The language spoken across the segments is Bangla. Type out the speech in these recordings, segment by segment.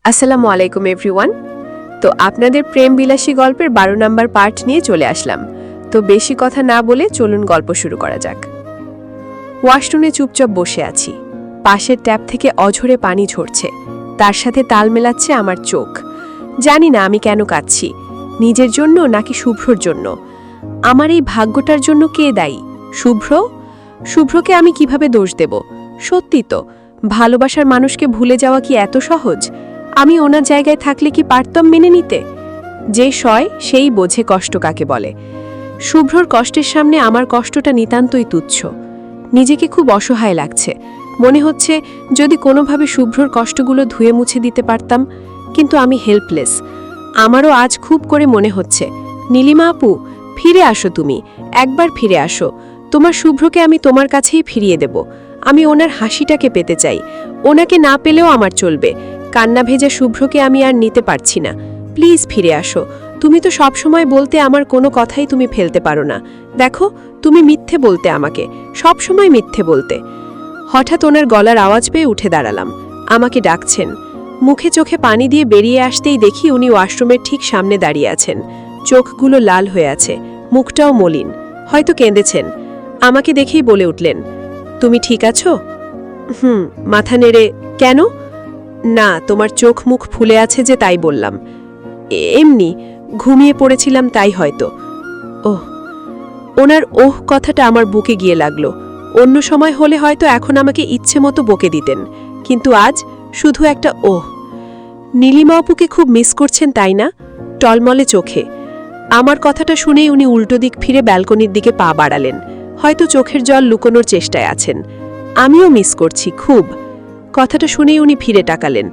আসসালামু আলাইকুম এভরিওয়ান। তো আপনাদের প্রেম বিলাসী গল্পের 12 নম্বর পার্ট নিয়ে চলে আসলাম। তো বেশি কথা না বলে চলুন গল্প শুরু করা যাক। ওয়াশরুমে চুপচাপ বসে আছি। পাশের ট্যাপ থেকে অঝরে পানি ঝরছে, তার সাথে তাল মেলাচ্ছে আমার চোখ। জানি না আমি কেন কাঁদছি, নিজের জন্য নাকি শুভ্রর জন্য। আমার এই ভাগ্যটার জন্য কে দায়ী? শুভ্রকে আমি কিভাবে দোষ দেব? সত্যি তো, ভালোবাসার মানুষকে ভুলে যাওয়া কি এত সহজ? আমি ওনার জায়গায় থাকলে কি পারতাম মেনে নিতে? যে সয় সেই বোঝে কষ্ট কাকে বলে। শুভ্রর কষ্টের সামনে আমার কষ্টটা নিতান্তই তুচ্ছ। নিজেকে খুব অসহায় লাগছে। মনে হচ্ছে যদি কোনোভাবে শুভ্রর কষ্টগুলো ধুয়ে মুছে দিতে পারতাম, কিন্তু আমি হেল্পলেস। আমারও আজ খুব করে মনে হচ্ছে, নীলিমা আপু, ফিরে আসো, তুমি একবার ফিরে আসো। তোমার শুভ্রকে আমি তোমার কাছেই ফিরিয়ে দেব। আমি ওনার হাসিটাকে পেতে চাই। ওনাকে না পেলেও আমার চলবে। কান্না ভেজা শুভ্রকে আমি আর নিতে পারছি না। প্লিজ ফিরে আসো। তুমি তো সব সময় বলতে আমার কোনো কথাই তুমি ফেলতে পারো না। দেখো, তুমি মিথ্যে বলতে, আমাকে সব সময় মিথ্যে বলতে। হঠাৎ ওনার গলার আওয়াজ পেয়ে উঠে দাঁড়ালাম। আমাকে ডাকছেন। মুখে চোখে পানি দিয়ে বেরিয়ে আসতেই দেখি উনি ওয়াশরুমের ঠিক সামনে দাঁড়িয়ে আছেন। চোখগুলো লাল হয়ে আছে, মুখটাও মলিন, হয়তো কেঁদেছেন। আমাকে দেখেই বলে উঠলেন, তুমি ঠিক আছো? মাথা নেড়ে, কেন? না, তোমার চোখ মুখ ফুলে আছে যে, তাই বললাম। এমনি ঘুমিয়ে পড়েছিলাম, তাই হয়তো। ওহ। ওনার ওহ কথাটা আমার বুকে গিয়ে লাগলো। অন্য সময় হলে হয়তো এখন আমাকে ইচ্ছে মতো বকে দিতেন, কিন্তু আজ শুধু একটা ওহ। নীলিমা আপুকে খুব মিস করছেন, তাই না? টলমলে চোখে। আমার কথাটা শুনেই উনি উল্টো দিক ফিরে ব্যালকনির দিকে পা বাড়ালেন। হয়তো চোখের জল লুকোনোর চেষ্টায় আছেন। আমিও মিস করছি খুব। কথাটা শুনেই উনি ফিরে তাকালেন।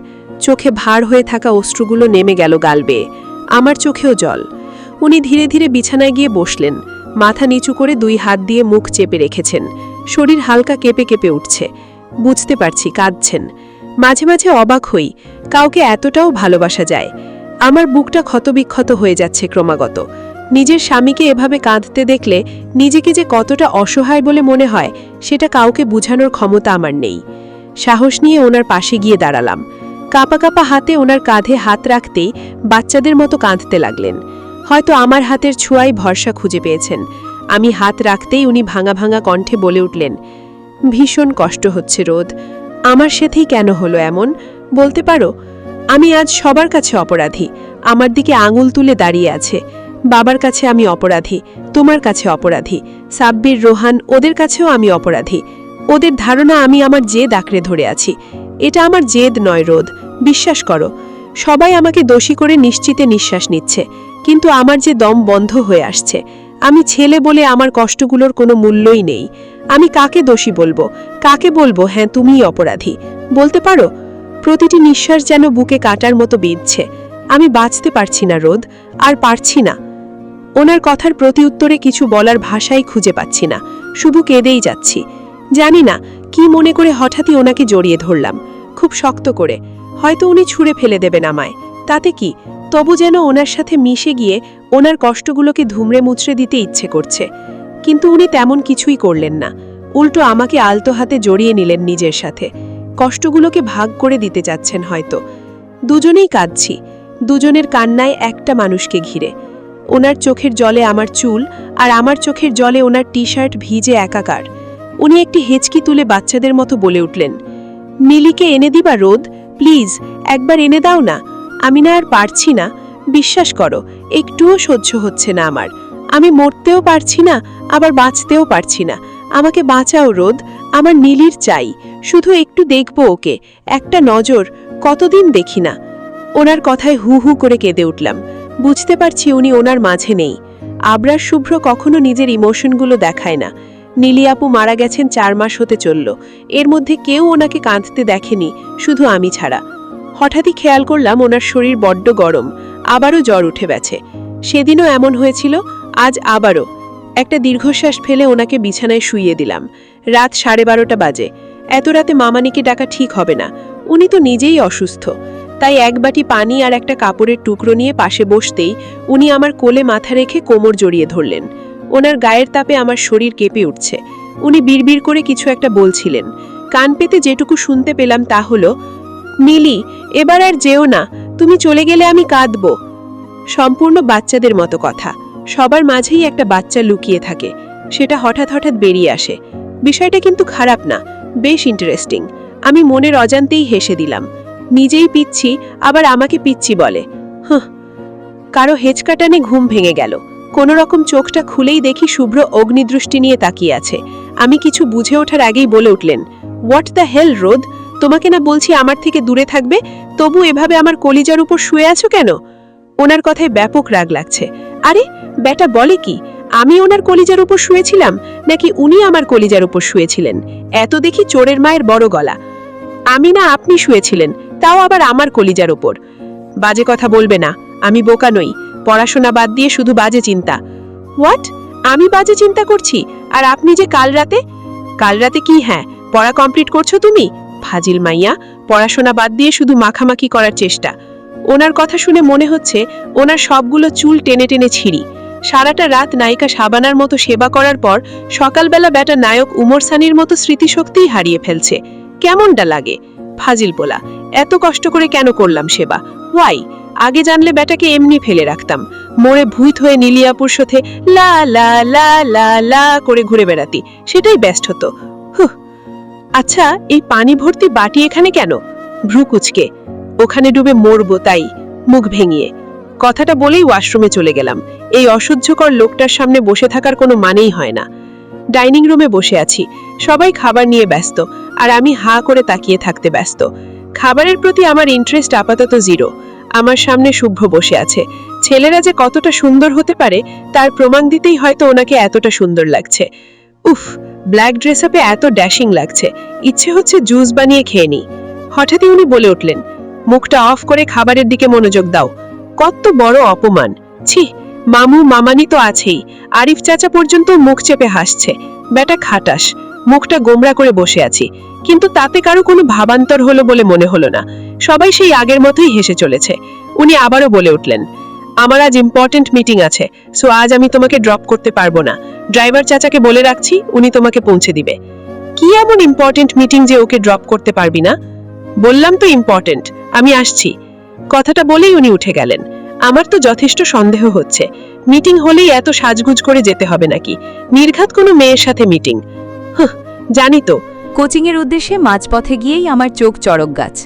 চোখে ভার হয়ে থাকা অশ্রুগুলো নেমে গেল গাল বেয়ে। আমার চোখেও জল। উনি ধীরে ধীরে বিছানায় গিয়ে বসলেন। মাথা নিচু করে 2 হাত দিয়ে মুখ চেপে রেখেছেন। শরীর হালকা কেঁপে কেঁপে উঠছে। বুঝতে পারছি কাঁদছেন। মাঝে মাঝে অবাক হই, কাউকে এতটাও ভালোবাসা যায়। আমার বুকটা ক্ষতবিক্ষত হয়ে যাচ্ছে ক্রমাগত। নিজের স্বামীকে এভাবে কাঁদতে দেখলে নিজেকে যে কতটা অসহায় বলে মনে হয়, সেটা কাউকে বোঝানোর ক্ষমতা আমার নেই। সাহস নিয়ে ওনার পাশে গিয়ে দাঁড়ালাম। কাঁপা কাঁপা হাতে ওনার কাঁধে হাত রাখতেই বাচ্চাদের মতো কাঁদতে লাগলেন। হয়তো আমার হাতের ছোঁয়ায় ভরসা খুঁজে পেয়েছেন। আমি হাত রাখতেই উনি ভাঙা ভাঙা কণ্ঠে বলে উঠলেন, ভীষণ কষ্ট হচ্ছে রোদ। আমার সাথেই কেন হলো এমন, বলতে পারো? আমি আজ সবার কাছে অপরাধী। আমার দিকে আঙুল তুলে দাঁড়িয়ে আছে। বাবার কাছে আমি অপরাধী, তোমার কাছে অপরাধী, সাব্বির, রোহান, ওদের কাছেও আমি অপরাধী। ওদের ধারণা আমি আমার জেদ আঁকড়ে ধরে আছি। এটা আমার জেদ নয় রোদ, বিশ্বাস করো। সবাই আমাকে দোষী করে নিশ্চিতে নিঃশ্বাস নিচ্ছে, কিন্তু আমার যে দম বন্ধ হয়ে আসছে। আমি ছেলে বলে আমার কষ্টগুলোর কোনো মূল্যই নেই। আমি কাকে দোষী বলবো, কাকে বলবো হ্যাঁ তুমিই অপরাধী? বলতে পারো? প্রতিটি নিঃশ্বাস যেন বুকে কাটার মতো বিঁধছে। আমি বাঁচতে পারছি না রোদ, আর পারছি না। ওনার কথার প্রতি উত্তরে কিছু বলার ভাষাই খুঁজে পাচ্ছি না, শুধু কেঁদেই যাচ্ছি। জানি না কি মনে করে হঠাৎই ওনাকে জড়িয়ে ধরলাম, খুব শক্ত করে। হয়তো উনি ছুঁড়ে ফেলে দেবেন আমায়, তাতে কি? তবু যেন ওনার সাথে মিশে গিয়ে ওনার কষ্টগুলোকে ধুমড়ে মুচড়ে দিতে ইচ্ছে করছে। কিন্তু উনি তেমন কিছুই করলেন না। উল্টো আমাকে আলতো হাতে জড়িয়ে নিলেন নিজের সাথে। কষ্টগুলোকে ভাগ করে দিতে যাচ্ছেন হয়তো। দুজনেই কাঁদছি, দুজনের কান্নায় একটা মানুষকে ঘিরে। ওনার চোখের জলে আমার চুল, আর আমার চোখের জলে ওনার টি-শার্ট ভিজে একাকার। উনি একটি হেঁচকি তুলে বাচ্চাদের মতো বলে উঠলেন, নীলিকে এনে দিবা রোদ, প্লিজ একবার এনে দাও না। আমি না আর পারছি না, বিশ্বাস করো, একটুও সহ্য হচ্ছে না আমার। আমি মরতেও পারছি না, আবার বাঁচতেও পারছি না। আমাকে বাঁচাও রোদ, আমার নীলির চাই। শুধু একটু দেখবো ওকে, একটা নজর, কতদিন দেখি না। ওনার কথায় হু হু করে কেঁদে উঠলাম। বুঝতে পারছি উনি ওনার মাঝে নেই। আবরার শুভ্র কখনো নিজের ইমোশনগুলো দেখায় না। নীলি আপু মারা গেছেন 4 মাস হতে চলল। এর মধ্যে কেউ ওনাকে কাঁদতে দেখেনি, শুধু আমি ছাড়া। হঠাৎই খেয়াল করলাম ওনার শরীর বড্ড গরম, আবারও জ্বর উঠে গেছে। সেদিনও এমন হয়েছিল, আজ আবারও। একটা দীর্ঘশ্বাস ফেলে ওনাকে বিছানায় শুইয়ে দিলাম। রাত 12:30 বাজে। এত রাতে মামানিকে ডাকা ঠিক হবে না, উনি তো নিজেই অসুস্থ। তাই এক বাটি পানি আর একটা কাপড়ের টুকরো নিয়ে পাশে বসতেই উনি আমার কোলে মাথা রেখে কোমর জড়িয়ে ধরলেন। ওনার গায়ের তাপে আমার শরীর কেঁপে উঠছে। উনি বিড়বিড় করে কিছু একটা বলছিলেন। কান পেতে যেটুকু শুনতে পেলাম তা হলো, মিলি, এবার আর যেও না, তুমি চলে গেলে আমি কাঁদব। সম্পূর্ণ বাচ্চাদের মতো কথা। সবার মাঝেই একটা বাচ্চা লুকিয়ে থাকে, সেটা হঠাৎ হঠাৎ বেরিয়ে আসে। বিষয়টা কিন্তু খারাপ না, বেশ ইন্টারেস্টিং। আমি মনের অজান্তেই হেসে দিলাম। নিজেই পিচ্ছি, আবার আমাকে পিচ্ছি বলে। কারো হেঁচকাটানে ঘুম ভেঙে গেল। কোনো রকম চোখটা খুলেই দেখি শুভ্র অগ্নিদৃষ্টি নিয়ে তাকিয়ে আছে। আমি কিছু বুঝে ওঠার আগেই বলে উঠলেন, হোয়াট দ্য হেল রোদ, তোমাকে না বলছি আমার থেকে দূরে থাকবে, তবু এভাবে আমার কলিজার উপর শুয়ে আছো কেন? ওনার কথায় ব্যাপক রাগ লাগছে। আরে ব্যাটা বলে কি, আমি ওনার কলিজার উপর শুয়েছিলাম নাকি উনি আমার কলিজার উপর শুয়েছিলেন? এত দেখি চোরের মায়ের বড় গলা। আমি না আপনি শুয়েছিলেন, তাও আবার আমার কলিজার উপর। বাজে কথা বলবে না, আমি বোকা নই। পড়াশোনা বাদ দিয়ে শুধু বাজে চিন্তা। হোয়াট? আমি বাজে চিন্তা করছি? আর আপনি যে কাল রাতে কি? হ্যাঁ, পড়া কমপ্লিট করছো তুমি? ফাজিল মাইয়া, পড়াশোনা বাদ দিয়ে শুধু মাখামাখি করার চেষ্টা। ওনার কথা শুনে মনে হচ্ছে ওনার সবগুলো চুল টেনে টেনে ছিঁড়ি। সারাটা রাত নায়িকা শাবানার মতো সেবা করার পর সকালবেলা ব্যাটা নায়ক উমর সানির মতো স্মৃতিশক্তিই হারিয়ে ফেলছে। কেমনটা লাগে? ফাজিল পোলা, এত কষ্ট করে কেন করলাম সেবা? ওয়াই? আগে জানলে ব্যাটাকে এমনি ফেলে রাখতাম, মোড়ে ভূত হয়ে নীলিয়াপুর সাথে লা লা লা লা লা করে ঘুরে বেড়াতি, সেটাই বেস্ট হতো। আচ্ছা, এই পানি ভর্তি বাটি এখানে কেন? ভ্রু কুচকে, ওখানে ডুবে মরবো তাই, মুখ ভেঙিয়ে। কথাটা বলেই ওয়াশরুমে চলে গেলাম। এই অসহ্যকর লোকটার সামনে বসে থাকার কোনো মানেই হয় না। ডাইনিং রুমে বসে আছি, সবাই খাবার নিয়ে ব্যস্ত, আর আমি হা করে তাকিয়ে থাকতে ব্যস্ত। খাবারের প্রতি আমার ইন্টারেস্ট আপাতত জিরো। আমার সামনে শুভ্র বসে আছে। ছেলেরা যে কতটা সুন্দর হতে পারে তার প্রমাণ দিতেই হয়তো ওনাকে এতটা সুন্দর লাগছে। উফ, ব্ল্যাক ড্রেস আপে এত ড্যাশিং লাগছে, ইচ্ছে হচ্ছে জুস বানিয়ে খেয়ে নিই। হঠাৎই উনি বলে উঠলেন, মুখটা অফ করে খাবারের দিকে মনোযোগ দাও। কত বড় অপমান! ছি, মামু মামানি তো আছেই, আরিফ চাচা পর্যন্ত মুখ চেপে হাসছে। ব্যাটা খাটাস, মুখটা গোমরা করে বসে আছি, কিন্তু তাতে কারো কোনো ভাবান্তর হলো বলে মনে হলো না। সবাই সেই আগের মতোই হেসে চলেছে। উনি আবারও বলে উঠলেন, আমার আজ ইম্পর্টেন্ট মিটিং আছে, সো আজ আমি তোমাকে ড্রপ করতে পারবো না। ড্রাইভার চাচাকে বলে রাখছি, উনি তোমাকে পৌঁছে দিবে। কি এমন ইম্পর্টেন্ট মিটিং যে ওকে ড্রপ করতে পারবি না? বললাম তো ইম্পর্টেন্ট, আমি আসছি। কথাটা বলেই উনি উঠে গেলেন। আমার তো যথেষ্ট সন্দেহ হচ্ছে, মিটিং হলেই এত সাজগুজ করে যেতে হবে নাকি? নির্ঘাত কোনো মেয়ের সাথে মিটিং? জানি তো। কোচিংয়ের উদ্দেশ্যে মাঝপথে গিয়েই আমার চোখ চড়ক গাছ।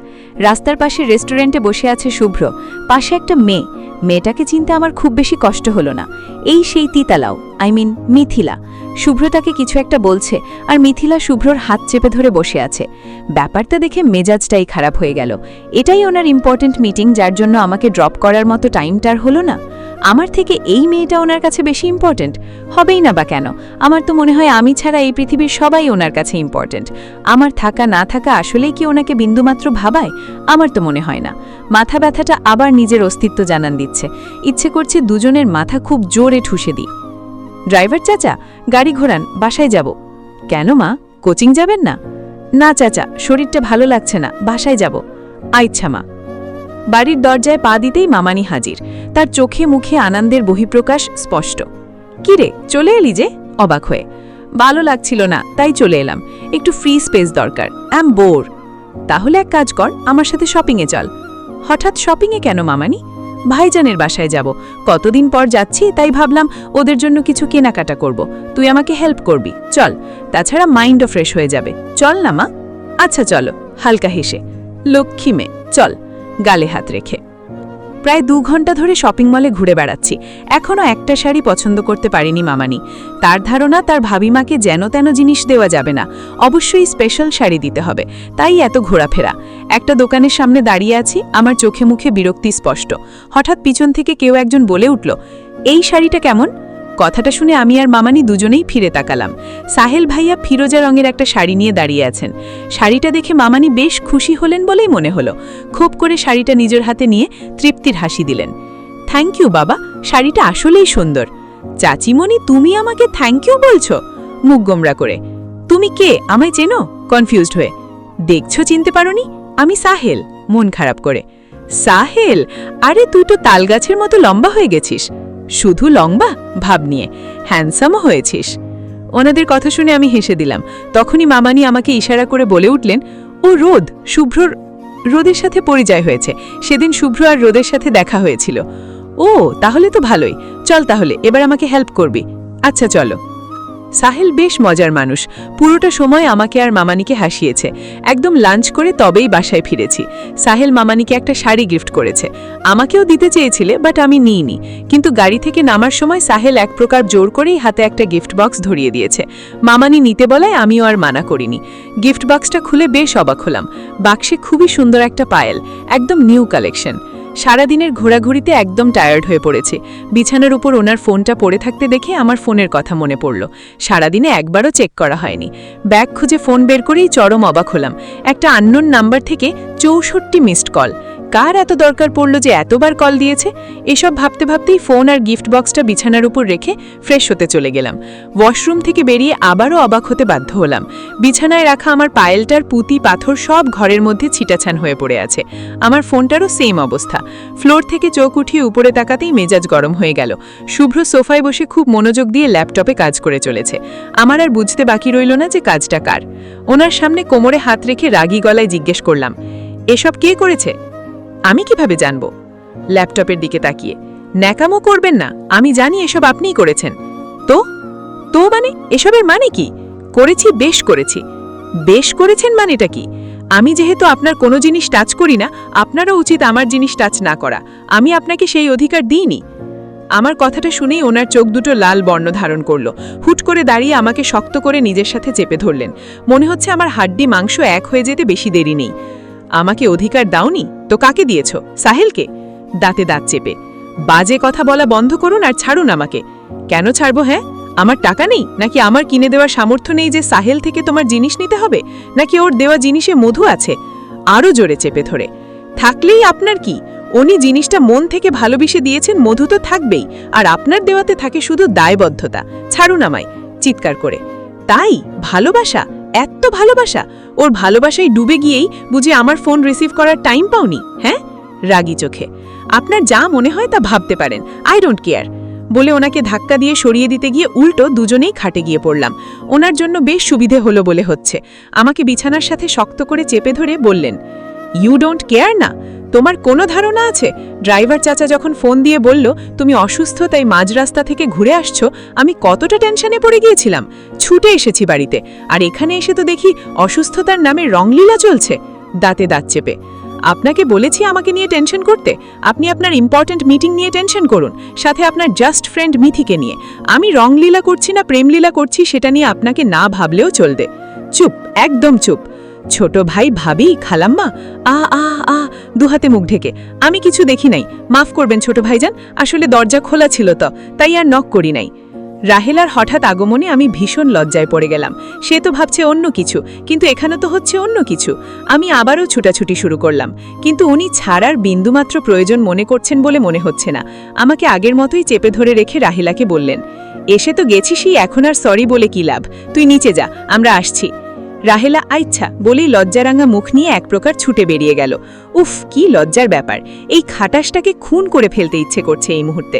রাস্তার পাশে রেস্টুরেন্টে বসে আছে শুভ্র, পাশে একটা মেয়ে। মেয়েটাকে চিনতে আমার খুব বেশি কষ্ট হলো না। এই সেই তিতালাও, মিথিলা। শুভ্র তাকে কিছু একটা বলছে, আর মিথিলা শুভ্রর হাত চেপে ধরে বসে আছে। ব্যাপারটা দেখে মেজাজটাই খারাপ হয়ে গেল। এটাই ওনার ইম্পর্টেন্ট মিটিং, যার জন্য আমাকে ড্রপ করার মতো টাইমটার হলো না। আমার থেকে এই মেয়েটা ওনার কাছে বেশি ইম্পর্টেন্ট হবেই না বা কেন? আমার তো মনে হয় আমি ছাড়া এই পৃথিবীর সবাই ওনার কাছে ইম্পর্টেন্ট। আমার থাকা না থাকা আসলেই কি ওনাকে বিন্দুমাত্র ভাবায়? আমার তো মনে হয় না। মাথা ব্যথাটা আবার নিজের অস্তিত্ব জানান দিচ্ছে। ইচ্ছে করছে দুজনের মাথা খুব জোরে ঠুসে দিই। ড্রাইভার চাচা, গাড়ি ঘোরান, বাসায় যাব। কেন মা, কোচিং যাবেন না? না চাচা, শরীরটা ভালো লাগছে না, বাসায় যাব। আচ্ছা মা। বাড়ির দরজায় পা দিতেই মামানি হাজির। তার চোখে মুখে আনন্দের বহিঃপ্রকাশ স্পষ্ট। কিরে, চলে এলি যে? অবাক হয়ে। ভালো লাগছিল না, তাই চলে এলাম। একটু ফ্রি স্পেস দরকার, অ্যাম বোর। তাহলে এক কাজ কর, আমার সাথে শপিংয়ে চল। হঠাৎ শপিংয়ে কেন মামানি? ভাইজানের বাসায় যাব, কতদিন পর যাচ্ছি, তাই ভাবলাম ওদের জন্য কিছু কেনাকাটা করব। তুই আমাকে হেল্প করবি, চল। তাছাড়া মাইন্ডও ফ্রেশ হয়ে যাবে। চল না মা। আচ্ছা চলো, হালকা হেসে। লক্ষ্মী মেয়ে, চল। গালে হাত রেখে প্রায় 2 ঘন্টা ধরে শপিং মলে ঘুরে বেড়াচ্ছি। এখনও একটা শাড়ি পছন্দ করতে পারিনি মামানি। তার ধারণা তার ভাবিমাকে যেন তেন জিনিস দেওয়া যাবে না, অবশ্যই স্পেশাল শাড়ি দিতে হবে, তাই এত ঘোরাফেরা। একটা দোকানের সামনে দাঁড়িয়ে আছি, আমার চোখে মুখে বিরক্তি স্পষ্ট। হঠাৎ পিছন থেকে কেউ একজন বলে উঠল, এই শাড়িটা কেমন? কথাটা শুনে আমি আর মামানি দুজনেই ফিরে তাকালাম। সাহেল ভাইয়া ফিরোজা রঙের একটা শাড়ি নিয়ে দাঁড়িয়ে আছেন। শাড়িটা দেখে মামানি বেশ খুশি হলেন বলেই মনে হলো। খুব করে শাড়িটা নিজের হাতে নিয়ে তৃপ্তির হাসি দিলেন। থ্যাংক ইউ বাবা, শাড়িটা আসলেই সুন্দর। চাচিমণি, তুমি আমাকে থ্যাংক ইউ বলছো? মুখ গোমরা করে। তুমি কে, আমায় চেনো? কনফিউজড হয়ে। দেখছো চিনতে পারোনি? আমি সাহেল, মন খারাপ করে। সাহেল? আরে তুই তো তালগাছের মতো লম্বা হয়ে গেছিস। শুধু লম্বা? ভাব নিয়ে হ্যান্ডসামও হয়েছিস। ওনাদের কথা শুনে আমি হেসে দিলাম। তখনই মামানি আমাকে ইশারা করে বলে উঠলেন, ও রোদ, শুভ্রর রোদের সাথে পরিচয় হয়েছে, সেদিন শুভ্র আর রোদের সাথে দেখা হয়েছিল। ও তাহলে তো ভালোই, চল তাহলে এবার আমাকে হেল্প করবি। আচ্ছা চলো। সাহেল বেশ মজার মানুষ, পুরোটা সময় আমাকে আর মামানিকে হাসিয়েছে। একদম লাঞ্চ করে তবেই বাসায় ফিরেছি। সাহেল মামানিকে একটা শাড়ি গিফট করেছে, আমাকেও দিতে চেয়েছিলে বাট আমি নিইনি। কিন্তু গাড়ি থেকে নামার সময় সাহেল এক প্রকার জোর করেই হাতে একটা গিফট বক্স ধরিয়ে দিয়েছে। মামানি নিতে বলায় আমিও আর মানা করিনি। গিফট বক্সটা খুলে বেশ অবাক হলাম। বাক্সে খুবই সুন্দর একটা পায়েল, একদম নিউ কালেকশন। সারাদিনের ঘোরাঘুরিতে একদম টায়ার্ড হয়ে পড়েছে। বিছানার উপর ওনার ফোনটা পড়ে থাকতে দেখে আমার ফোনের কথা মনে পড়ল। সারাদিনে একবারও চেক করা হয়নি। ব্যাগ খুঁজে ফোন বের করেই চরম অবাক হলাম। একটা আননোন নাম্বার থেকে 64 মিসড কল। কার এত দরকার পড়ল যে এতবার কল দিয়েছে? এসব ভাবতে ভাবতেই ফোন আর গিফট বক্সটা বিছানার উপর রেখে ফ্রেশ হতে চলে গেলাম। ওয়াশরুম থেকে বেরিয়ে আবারও অবাক হতে বাধ্য হলাম। বিছানায় রাখা আমার পায়েলটার পুঁতি পাথর সব ঘরের মধ্যে ছিটাছান হয়ে পড়ে আছে। আমার ফোনটারও সেম অবস্থা। ফ্লোর থেকে চোখ উঠিয়ে উপরে তাকাতেই মেজাজ গরম হয়ে গেল। শুভ্র সোফায় বসে খুব মনোযোগ দিয়ে ল্যাপটপে কাজ করে চলেছে। আমার আর বুঝতে বাকি রইল না যে কাজটা কার। ওনার সামনে কোমরে হাত রেখে রাগী গলায় জিজ্ঞেস করলাম, এসব কে করেছে? আমি কিভাবে জানব? ল্যাপটপের দিকে তাকিয়ে, ন্যাকামো করবেন না, আমি জানি এসব আপনিই করেছেন। তো তো মানে এসবের মানে কি? করেছি, বেশ করেছি। বেশ করেছেন মানেটা কি? আমি যেহেতু আপনার কোনো জিনিস টাচ করি না, আপনারও উচিত আমার জিনিস টাচ না করা। আমি আপনাকে সেই অধিকার দিইনি। আমার কথাটা শুনেই ওনার চোখ দুটো লাল বর্ণ ধারণ করল। হুট করে দাঁড়িয়ে আমাকে শক্ত করে নিজের সাথে চেপে ধরলেন। মনে হচ্ছে আমার হাড্ডি মাংস এক হয়ে যেতে বেশি দেরি নেই। আমাকে অধিকার দাওনি তো কাকে দিয়েছ? সাহেলকে? দাঁতে দাঁত চেপে, বাজে কথা বলা বন্ধ করুন আর ছাড়ুন আমাকে। কেন ছাড়বো? হ্যাঁ, আমার টাকা নেই নাকি আমার কিনে দেওয়ার সামর্থ্য নেই যে সাহেল থেকে তোমার জিনিস নিতে হবে? নাকি ওর দেওয়া জিনিসে মধু আছে? আরও জোরে চেপে ধরে, থাকলেই আপনার কি? উনি জিনিসটা মন থেকে ভালোবেসে দিয়েছেন, মধু তো থাকবেই, আর আপনার দেওয়াতে থাকে শুধু দায়বদ্ধতা। ছাড়ুন আমায়। চিৎকার করে, তাই ভালোবাসা? এত ভালোবাসা? ওর ভালোবাসায় ডুবে গিয়েই বুঝি আমার ফোন রিসিভ করার টাইম পাওনি? হ্যাঁ? রাগী চোখে, আপনার যা মনে হয় তা ভাবতে পারেন, আই ডোন্ট কেয়ার বলে ওনাকে ধাক্কা দিয়ে সরিয়ে দিতে গিয়ে উল্টো দুজনেই খাটে গিয়ে পড়লাম। ওনার জন্য বেশ সুবিধে হলো বলে হচ্ছে। আমাকে বিছানার সাথে শক্ত করে চেপে ধরে বললেন, ইউ ডোন্ট কেয়ার না? তোমার কোনো ধারণা আছে? ড্রাইভার চাচা যখন ফোন দিয়ে বলল তুমি অসুস্থ তাই মাঝ রাস্তা থেকে ঘুরে আসছো, আমি কতটা টেনশনে পড়ে গিয়েছিলাম। ছুটে এসেছি বাড়িতে, আর এখানে এসে তো দেখি অসুস্থতার নামে রংলীলা চলছে। দাঁতে দাঁত চেপে, আপনাকে বলেছি আমাকে নিয়ে টেনশন করতে? আপনি আপনার ইম্পর্ট্যান্ট মিটিং নিয়ে টেনশন করুন, সাথে আপনার জাস্ট ফ্রেন্ড মিথিকে নিয়ে। আমি রংলীলা করছি না প্রেমলীলা করছি সেটা নিয়ে আপনাকে না ভাবলেও চলবে। চুপ, একদম চুপ। ছোট ভাই, ভাবি, খালাম্মা, দুহাতে মুখ ঢেকে, আমি কিছু দেখি নাই, মাফ করবেন ছোট ভাইজান, আসলে দরজা খোলা ছিল তো তাই আর নক করি নাই। রাহেলার হঠাৎ আগমনে আমি ভীষণ লজ্জায় পড়ে গেলাম। সে তো ভাবছে অন্য কিছু, কিন্তু এখানে তো হচ্ছে অন্য কিছু। আমি আবারও ছুটাছুটি শুরু করলাম, কিন্তু উনি ছাড়ার বিন্দুমাত্র প্রয়োজন মনে করছেন বলে মনে হচ্ছে না। আমাকে আগের মতোই চেপে ধরে রেখে রাহেলাকে বললেন, এসে তো গেছিসই, এখন আর সরি বলে কি লাভ? তুই নিচে যা, আমরা আসছি। রাহেলা আচ্ছা বলেই লজ্জারাঙা মুখ নিয়ে এক প্রকার ছুটে বেরিয়ে গেল। উফ, কি লজ্জার ব্যাপার! এই খাটাসটাকে খুন করে ফেলতে ইচ্ছে করছে এই মুহূর্তে।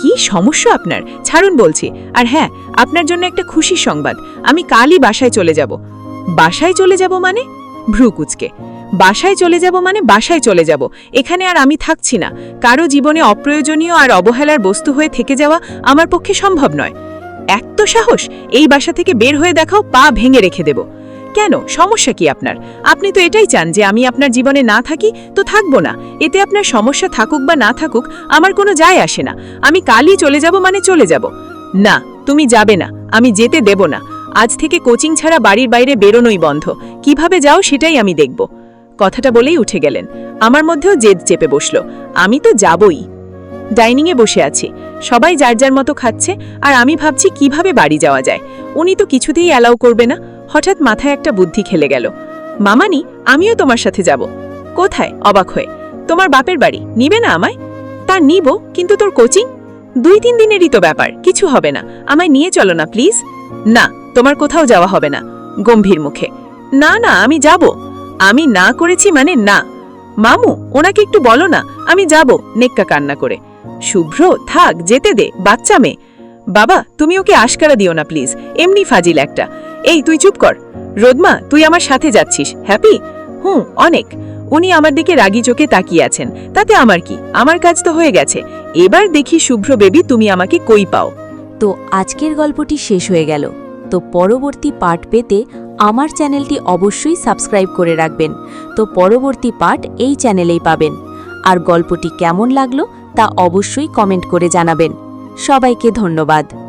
কি সমস্যা আপনার? ছাড়ুন বলছি। আর হ্যাঁ, আপনার জন্য একটা খুশির সংবাদ, আমি কালই বাসায় চলে যাব। বাসায় চলে যাব মানে? ভ্রু কুচকে, বাসায় চলে যাব মানে বাসায় চলে যাব। এখানে আর আমি থাকছি না। কারো জীবনে অপ্রয়োজনীয় আর অবহেলার বস্তু হয়ে থেকে যাওয়া আমার পক্ষে সম্ভব নয়। এত সাহস! এই বাসা থেকে বের হয়ে দেখাও, পা ভেঙে রেখে দেব। কেন, সমস্যা কি আপনার? আপনি তো এটাই চান যে আমি আপনার জীবনে না থাকি, তো থাকবো না। এতে আপনার সমস্যা থাকুক বা না থাকুক আমার কোনো যায় আসে না। আমি কালই চলে যাব মানে চলে যাব। না, তুমি যাবে না, আমি যেতে দেব না। আজ থেকে কোচিং ছাড়া বাড়ির বাইরে বেরোনোই বন্ধ। কিভাবে যাও সেটাই আমি দেখব। কথাটা বলেই উঠে গেলেন। আমার মধ্যেও জেদ চেপে বসল, আমি তো যাবই। ডাইনিংয়ে বসে আছি, সবাই যার যার মতো খাচ্ছে, আর আমি ভাবছি কিভাবে বাড়ি যাওয়া যায়। উনি তো কিছুতেই অ্যালাউ করবে না। হঠাৎ মাথায় একটা বুদ্ধি খেলে গেল, মামানি, আমিও তোমার সাথে যাব। কোথায়? অবাক হয়ে, তোমার বাপের বাড়ি। নিবে না আমায়? তা নিব, কিন্তু তোর কোচিং 2-3 দিনেরই তো ব্যাপার, কিছু হবে না। আমায় নিয়ে চলো না প্লিজ। না, তোমার কোথাও যাওয়া হবে না। গম্ভীর মুখে, না না, আমি যাব। আমি না করেছি মানে না। মামু, ওনাকে একটু বলো না, আমি যাব। নেক্কা কান্না করে, শুভ্র থাক, যেতে দে, বাচ্চা মেয়ে। বাবা, তুমি ওকে আশকারা দিও না প্লিজ, এমনি ফাজিল একটা। এই তুই চুপ কর। রোদমা, তুই আমার সাথে যাচ্ছিস? হ্যাপি? অনেক। উনি আমার দিকে রাগী চোখে তাকিয়ে আছেন। তাতে আমার কি, আমার কাজ তো হয়ে গেছে। এবার দেখি শুভ্র বেবি তুমি আমাকে কই পাও। তো আজকের গল্পটি শেষ হয়ে গেল। তো পরবর্তী পার্ট পেতে আমার চ্যানেলটি অবশ্যই সাবস্ক্রাইব করে রাখবেন। তো পরবর্তী পার্ট এই চ্যানেলেই পাবেন। আর গল্পটি কেমন লাগলো তা অবশ্যই কমেন্ট করে জানাবেন। সবাইকে ধন্যবাদ।